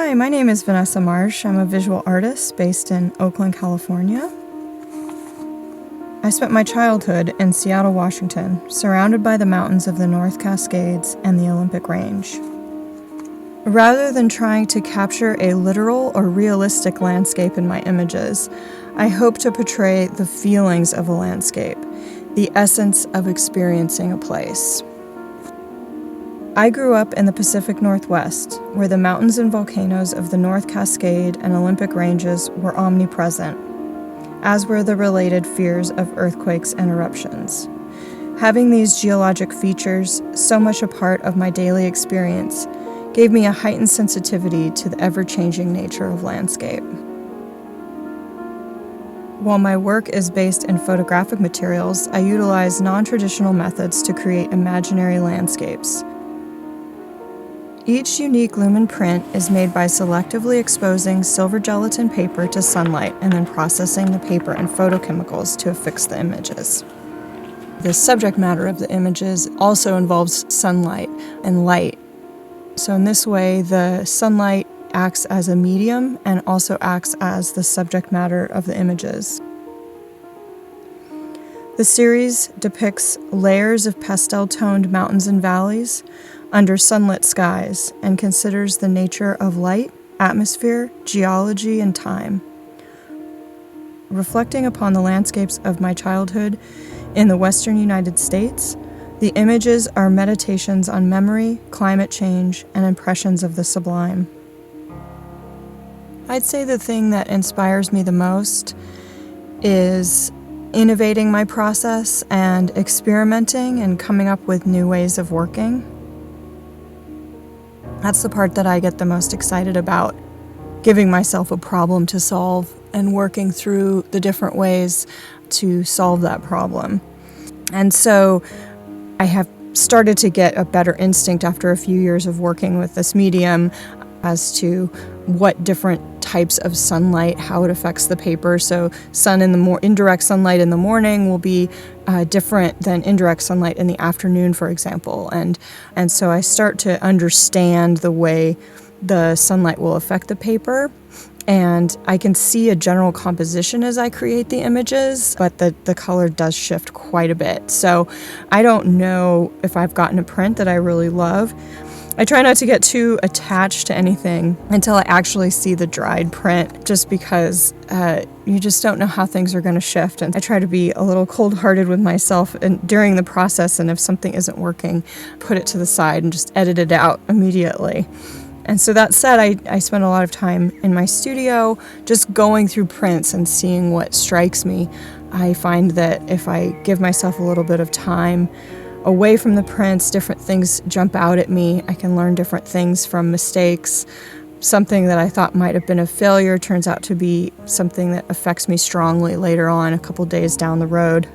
Hi, my name is Vanessa Marsh. I'm a visual artist based in Oakland, California. I spent my childhood in Seattle, Washington, surrounded by the mountains of the North Cascades and the Olympic Range. Rather than trying to capture a literal or realistic landscape in my images, I hope to portray the feelings of a landscape, the essence of experiencing a place. I grew up in the Pacific Northwest, where the mountains and volcanoes of the North Cascade and Olympic Ranges were omnipresent, as were the related fears of earthquakes and eruptions. Having these geologic features, so much a part of my daily experience, gave me a heightened sensitivity to the ever-changing nature of landscape. While my work is based in photographic materials, I utilize non-traditional methods to create imaginary landscapes. Each unique lumen print is made by selectively exposing silver gelatin paper to sunlight and then processing the paper and photochemicals to affix the images. The subject matter of the images also involves sunlight and light. So in this way, the sunlight acts as a medium and also acts as the subject matter of the images. The series depicts layers of pastel-toned mountains and valleys under sunlit skies and considers the nature of light, atmosphere, geology, and time. Reflecting upon the landscapes of my childhood in the western United States, the images are meditations on memory, climate change, and impressions of the sublime. I'd say the thing that inspires me the most is innovating my process and experimenting and coming up with new ways of working. That's the part that I get the most excited about, giving myself a problem to solve and working through the different ways to solve that problem. And so I have started to get a better instinct after a few years of working with this medium as to what different types of sunlight, how it affects the paper. So indirect sunlight in the morning will be different than indirect sunlight in the afternoon, for example. And so I start to understand the way the sunlight will affect the paper. And I can see a general composition as I create the images, but the color does shift quite a bit. So I don't know if I've gotten a print that I really love. I try not to get too attached to anything until I actually see the dried print, just because you just don't know how things are going to shift. And I try to be a little cold-hearted with myself during the process, and if something isn't working, put it to the side and just edit it out immediately. And so that said, I spend a lot of time in my studio just going through prints and seeing what strikes me. I find that if I give myself a little bit of time away from the prints, different things jump out at me. I can learn different things from mistakes. Something that I thought might have been a failure turns out to be something that affects me strongly later on, a couple days down the road.